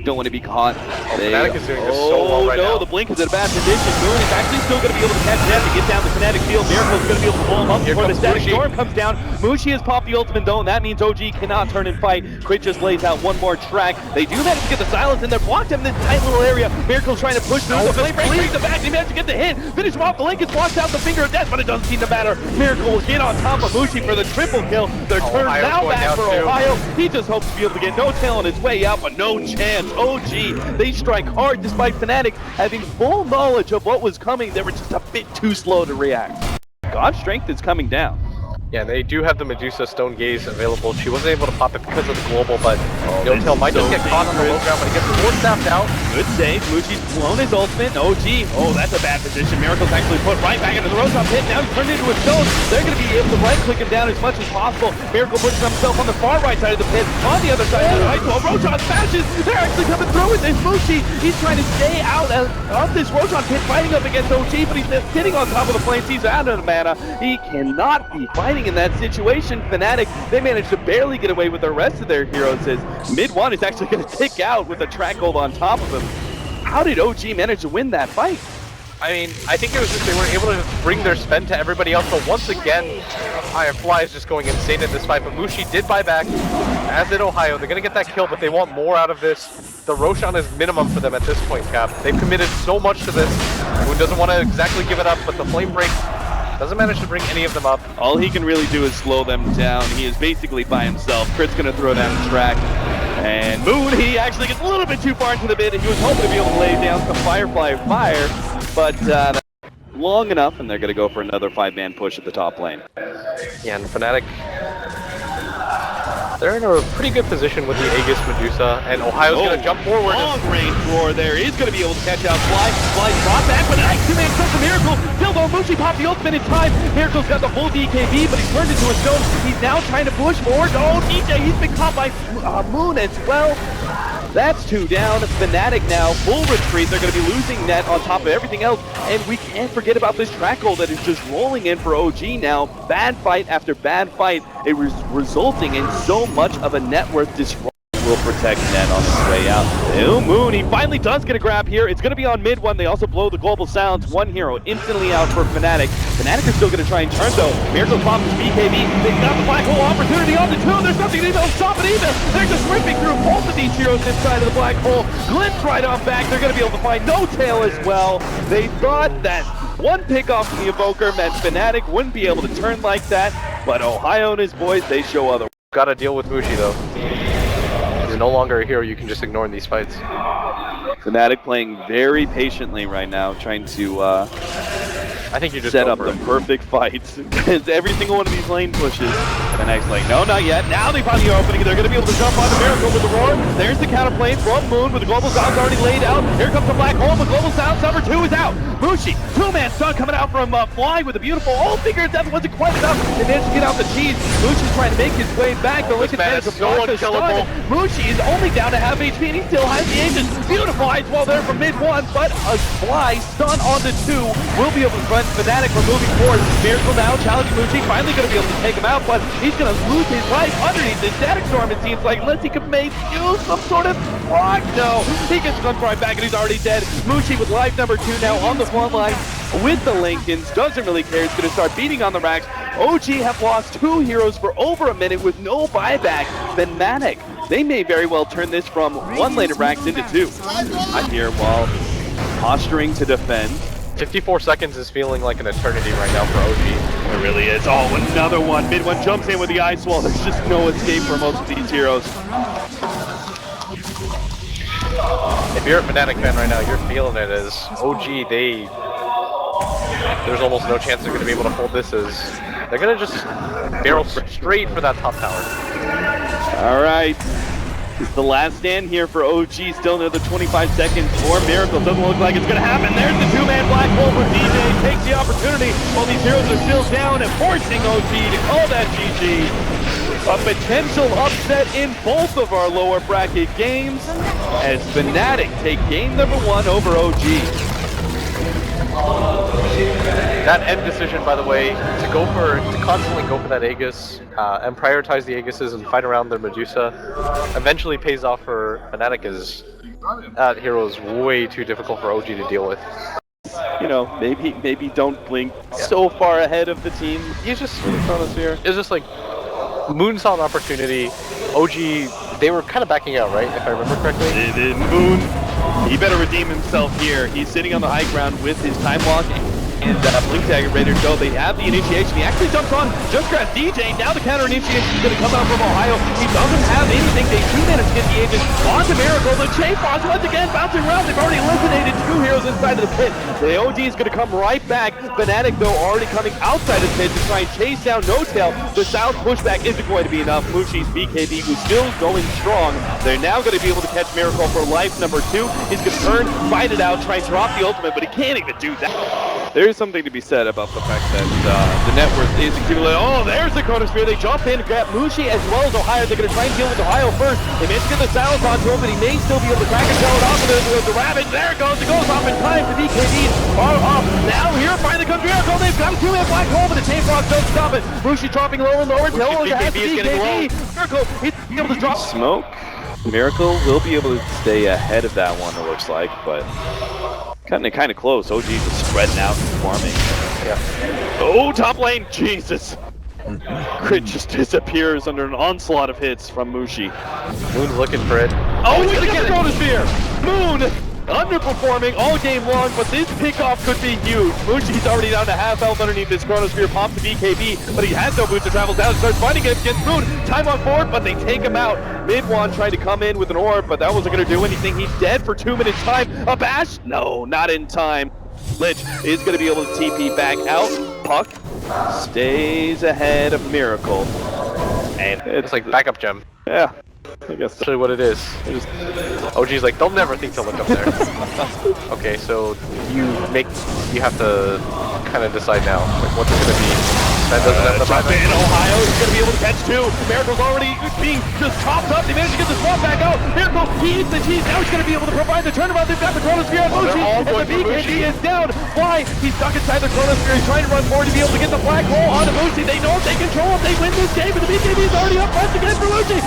Fnatic don't want to be caught. Fnatic is doing this so well right now. The Blink is in a bad position. Moon is actually still going to be able to catch that to get down the Fnatic field. Miracle is going to be able to pull him up before the static storm comes down. Mushi has popped the ultimate zone. That means OG cannot turn and fight. Quit just lays out one more track. They do manage to get the silence in there. Blocked him in this tight little area. Miracle's trying to push through. The flame break leaves the back. He managed to get the hit. Finish him off. The Link has blocked out the finger of death, but it doesn't seem to matter. Miracle will get on top of Mushi for the triple kill. They're turned now back for Ohio. He just hopes to be able to get no tail on his way out, but no chance. OG, they strike hard despite Fnatic having full knowledge of what was coming. They were just a bit too slow to react. God's strength is coming down. Yeah, they do have the Medusa Stone Gaze available. She wasn't able to pop it because of the global, but No Tail might just get caught on the low ground, but he gets force staffed out. Good save. Mushi's blown his ultimate. OG. Oh, that's a bad position. Miracle's actually put right back into the Roshan pit. Now he's turned into a stone. They're going to be able to right-click him down as much as possible. Miracle pushes himself on the far right side of the pit. On the other side of the ice wall, Roshan smashes. They're actually coming through with this. Mushi, he's trying to stay out of this Roshan pit, fighting up against OG, but he's sitting on top of the flames. He's out of mana. He cannot be fighting in that situation. Fnatic, they managed to barely get away with the rest of their heroes as mid-1 is actually going to kick out with a track gold on top of him. How did OG manage to win that fight? I mean, I think it was just they were able to bring their spend to everybody else, but once again, Firefly is just going insane in this fight, but Mushi did buy back, as did Ohio. They're going to get that kill, but they want more out of this. The Roshan is minimum for them at this point, Cap. They've committed so much to this. Moon doesn't want to exactly give it up, but the flame break doesn't manage to bring any of them up. All he can really do is slow them down. He is basically by himself. Crit's going to throw down the track. And Moon, he actually gets a little bit too far into the mid, and he was hoping to be able to lay down some Firefly fire, but long enough, and they're going to go for another 5-man push at the top lane. Yeah, and Fnatic, they're in a pretty good position with the Aegis Medusa, and Ohio's going to jump forward. Long range roar there. He's going to be able to catch out Fly. Fly's brought back with an X-Man such a miracle. Still though, Mushi popped the ultimate in time. Miracle's got the full DKB, but he's turned into a stone. He's now trying to push forward. Oh, DJ, he's been caught by Moon as well. That's 2 down. Fnatic now, full retreat. They're going to be losing net on top of everything else. And we can't forget about this track goal that is just rolling in for OG now. Bad fight after bad fight. It was resulting in so much of a net worth disruption. Will protect net on his way out. Moon, he finally does get a grab here. It's going to be on mid-1. They also blow the global silence. One hero instantly out for Fnatic. Fnatic are still going to try and turn though. Miracle pops his BKB. They've got the black hole opportunity on the 2. There's nothing to even stop it either. They're just ripping through both of these heroes inside of the black hole. Glint's right on back. They're going to be able to find No Tail as well. They thought that one pick off from the Evoker meant Fnatic wouldn't be able to turn like that, but Ohio and his boys, they show other. Got to deal with Mushi though. He's no longer a hero you can just ignore in these fights. Fnatic playing very patiently right now, trying to I think you just set up the perfect fights. Because every single one of these lane pushes, Fnatic's like, no, not yet. Now they find the opening. They're going to be able to jump on the Miracle with the roar. There's the counterplay from Moon with the global sounds already laid out. Here comes the black hole. The global sounds number 2 is out. Mushi, 2-man stun coming out from Fly with a beautiful finger of death. Wasn't quite enough. They managed to get out the cheese. Mushi's trying to make his way back. The Lincoln managed to block the stun. Mushi is only down to half HP and he still has the Aegis. Beautiful ice wall there from mid-1, but a Fly stun on the 2 will be able to prevent Fnatic from moving forward. Miracle now challenging Mushi, finally going to be able to take him out, but he's going to lose his life underneath this static storm, it seems like, unless he can make use some sort of block. No, he gets stunned right back and he's already dead. Mushi with life number 2 now on the front line with the Lincolns, doesn't really care, he's going to start beating on the racks. OG have lost 2 heroes for over a minute with no buyback. Fnatic, they may very well turn this from 1 lane of racks into 2. I'm here while posturing to defend. 54 seconds is feeling like an eternity right now for OG. It really is. Oh, another one. Mid-1 jumps in with the ice wall. There's just no escape for most of these heroes. If you're a Fnatic fan right now, you're feeling it as OG, there's almost no chance they're going to be able to hold this as they're going to just barrel straight for that top tower. All right. It's the last stand here for OG. Still another 25 seconds for Miracle. Doesn't look like it's going to happen. There's the 2-man black hole for DJ. Takes the opportunity while these heroes are still down and forcing OG to call that GG. A potential upset in both of our lower bracket games as Fnatic take game number 1 over OG. That end decision, by the way, to constantly go for that Aegis and prioritize the Aegises and fight around their Medusa, eventually pays off for Fnatic. As that hero is way too difficult for OG to deal with. You know, maybe don't blink so far ahead of the team. He's just For the Chronosphere. It's just like Moon saw an opportunity. OG, they were kind of backing out, right? If I remember correctly. Moon, he better redeem himself here. He's sitting on the high ground with his time walk and blink tag ready to go. They have the initiation. He actually jumps on just grabs DJ. Now the counter initiation is going to come out from Ohio. He doesn't have anything. They do manage to get the agent onto Miracle. The chain boss once again bouncing around. They've already eliminated 2 heroes inside of the pit. The OG is going to come right back. Fnatic though already coming outside of the pit to try and chase down No Tail. The south pushback isn't going to be enough. Mushi's BKB who's still going strong. They're now going to be able to catch Miracle for life number 2. He's going to turn, fight it out, try and drop the ultimate, but he can't even do that. There is something to be said about the fact that the net worth is accumulated. Oh, there's the Chronosphere. They jump in, grab Mushi as well as Ohio. They're going to try and deal with Ohio first. They managed to get the silence onto him, but he may still be able to crack and tell it off with the Ravage. There it goes. It goes off in time. The BKBs are off. Now here finally comes Miracle. They've got a 2-man black hole, but the Chain Frost don't stop it. Mushi dropping lower and lower. BKB is getting low. Miracle, he's able to drop smoke. Miracle will be able to stay ahead of that one, it looks like, but kind of close. OG just spreading out and farming. Yeah. Oh, top lane, Jesus! Crit just disappears under an onslaught of hits from Mushi. Moon's looking for it. Oh, he's gonna get the Chronosphere! Moon! Underperforming all game long, but this pickoff could be huge. Mushi's already down to half health underneath this Chronosphere, pops the BKB, but he has no boots to travel down, starts fighting against Moon. Time on board, but they take him out. Midwan tried to come in with an orb, but that wasn't gonna do anything. He's dead for 2 minutes time. A bash? No, not in time. Lich is gonna be able to TP back out. Puck stays ahead of Miracle. And It's like backup gem. yeah. I guess Actually what it is. OG's like, they'll never think to look up there. Okay, so you have to kind of decide now, like what's it gonna be. That doesn't have the drop in Ohio, he's gonna be able to catch 2. Miracle's already being just chopped up. They managed to get the swap back out. Miracle, he eats the cheese. Now he's gonna be able to provide the turnaround. They've got the Chronosphere on Mushi, and the BKB is down. Why? He's stuck inside the Chronosphere. He's trying to run forward to be able to get the black hole onto Mushi. They know if they control him, they win this game, but the BKB is already up once again for Mushi.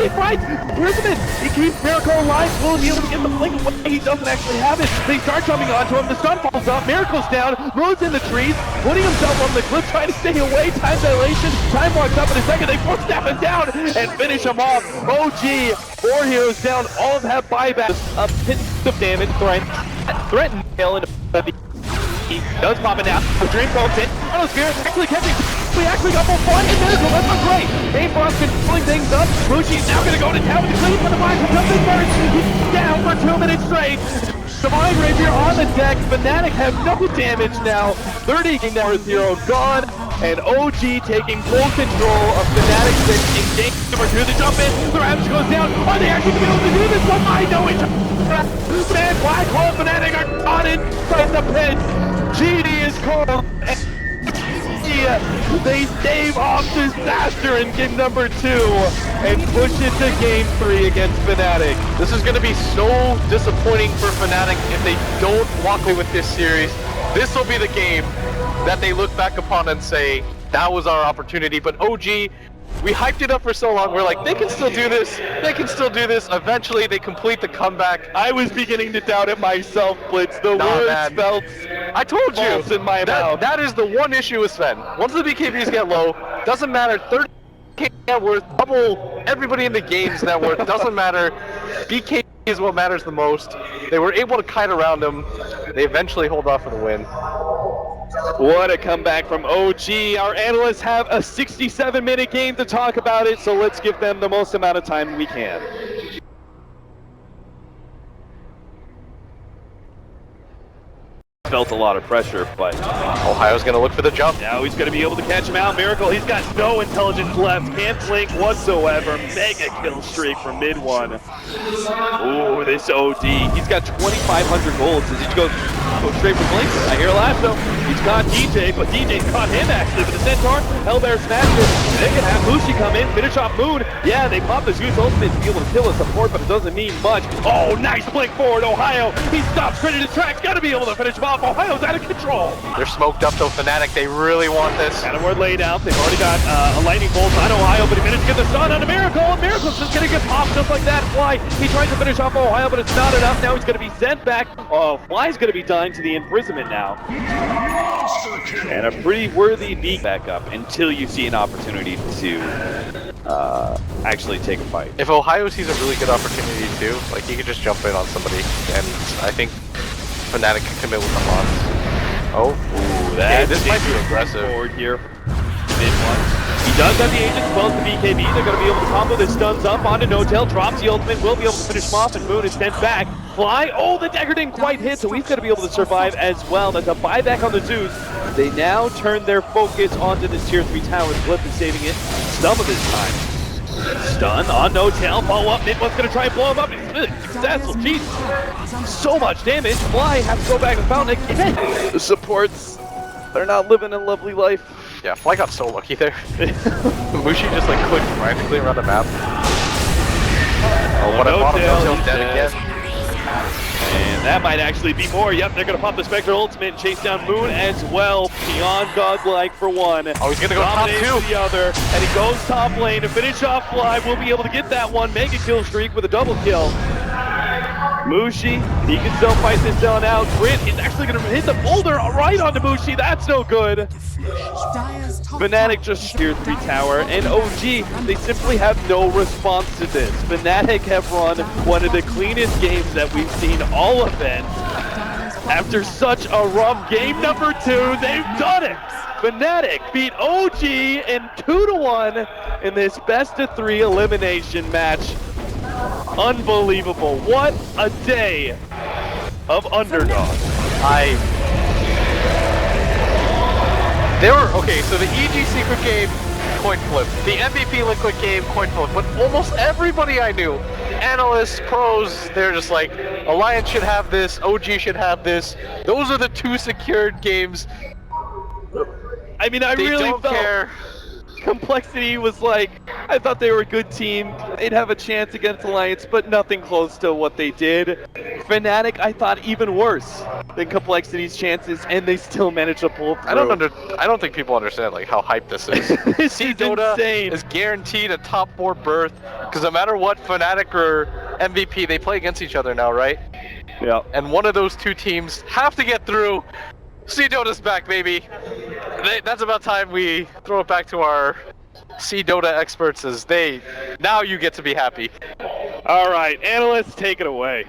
He fights Prisman. He keeps Miracle alive. Will he be able to get the blink away? He doesn't actually have it. They start jumping onto him. The stun falls up. Miracle's down. Moon's in the trees, putting himself on the cliff, trying to stay away. Time dilation. Time walks up in a second. They footstep him down and finish him off. OG, 4 heroes down. All have buybacks. A pit of damage. Threaten tail into the. He does pop it out. The Dream Coat in. Chronosphere actually catching. We actually got more fun in Miracle. That's not great. Chain Frost been pulling things up. Mushi's now going to go to town with the clean for the mind. Something first. He's down for 2 minutes straight. Divine Rapier on the deck. Fnatic have no damage now. 30 King Worth hero gone. And OG taking full control of Fnatic 6 in game number 2. The jump in. The Ravage goes down. Are they actually going to be able to do this one? I know it's man. Black Hole Fnatic are caught inside the pit. GD is called. They stave off disaster in game number 2 and push it to game 3 against Fnatic. This is going to be so disappointing for Fnatic if they don't walk away with this series. This will be the game that they look back upon and say, that was our opportunity. But OG, we hyped it up for so long. We're like, they can still do this. They can still do this. Eventually, they complete the comeback. I was beginning to doubt it myself, Blitz. The words felt I told you in my mouth. That is the one issue with Sven. Once the BKBs get low, doesn't matter. 30k net worth, double everybody in the game's net worth. Doesn't matter. BKB is what matters the most. They were able to kite around him. They eventually hold off for the win. What a comeback from OG. Our analysts have a 67-minute game to talk about it, so let's give them the most amount of time we can. Felt a lot of pressure, but Ohio's going to look for the jump. now he's going to be able to catch him out. Miracle, he's got no intelligence left. Can't blink whatsoever. Mega kill streak from mid one. Ooh, this OD. He's got 2,500 golds as he goes go straight for Blink. I hear Lasso. He's caught DJ, but DJ's caught him actually. But the Centaur, Hellbear smashes. They can have Mushi come in, finish off Moon. Yeah, they pop the Zeus ultimate to be able to kill a support, but it doesn't mean much. Oh, nice Blink forward, Ohio. He stops credit his tracks. Gotta be able to finish him off. Ohio's out of control. They're smoked up though, Fnatic. They really want this. Got a word laid out. They've already got a lightning bolt on Ohio, but he managed to get the stun on a Miracle. And Miracle's just gonna get popped just like that. Fly, he tries to finish off Ohio, but it's not enough. Now he's gonna be sent back. Oh, Fly's gonna be dying to the imprisonment now. And a pretty worthy beat back up until you see an opportunity to actually take a fight. If Ohio sees a really good opportunity too, like he could just jump in on somebody, and I think Fnatic can commit with the Mons. Oh, ooh, this might be aggressive. Forward here. He does have the agents close to BKB. They're going to be able to combo the stuns up onto No-Tail. Drops the ultimate, will be able to finish him off, and Moon is sent back. Fly, oh, the dagger didn't quite hit, so he's going to be able to survive as well. That's a buyback on the Zeus. They now turn their focus onto this tier 3 tower. Blip is saving it some of his time. Stun on No-Tail, follow up, Midway's gonna try and blow him up, he's really successful, jeez. So much damage, Fly has to go back and found again. The supports, they're not living a lovely life. Yeah, Fly got so lucky there. Mushi just like clicked frantically around the map. Oh, what a bottom, No-Tail's dead again. And that might actually be more. Yep, they're going to pop the Spectre ultimate and chase down Moon as well. Beyond godlike for one. Oh, he's going to go top two. For the other. And he goes top lane to finish off Fly. We'll be able to get that one mega kill streak with a double kill. Mushi, he can still fight this down out. Grit is actually going to hit the boulder right onto Mushi. That's no good. Fnatic just tier 3 tower, and OG, they simply have no response to this. Fnatic have run one of the cleanest games that we've seen all event. After such a rough game number 2, they've done it! Fnatic beat OG in 2-1 in this best of 3 elimination match. Unbelievable. What a day of underdog. Okay, so the EG secret game, coin flip. The MVP liquid game, coin flip. But almost everybody I knew, analysts, pros, they're just like, Alliance should have this, OG should have this. Those are the 2 secured games. I mean, I really don't felt care. Complexity was like, I thought they were a good team. They'd have a chance against Alliance, but nothing close to what they did. Fnatic, I thought even worse than Complexity's chances, and they still managed to pull through. I don't think people understand like how hyped this is. This is Dota insane. is guaranteed a top 4 berth because no matter what, Fnatic or MVP, they play against each other now, right? Yeah. And one of those 2 teams have to get through. Dota's back, baby. That's about time we throw it back to our Dota experts as now you get to be happy. All right, analysts, take it away.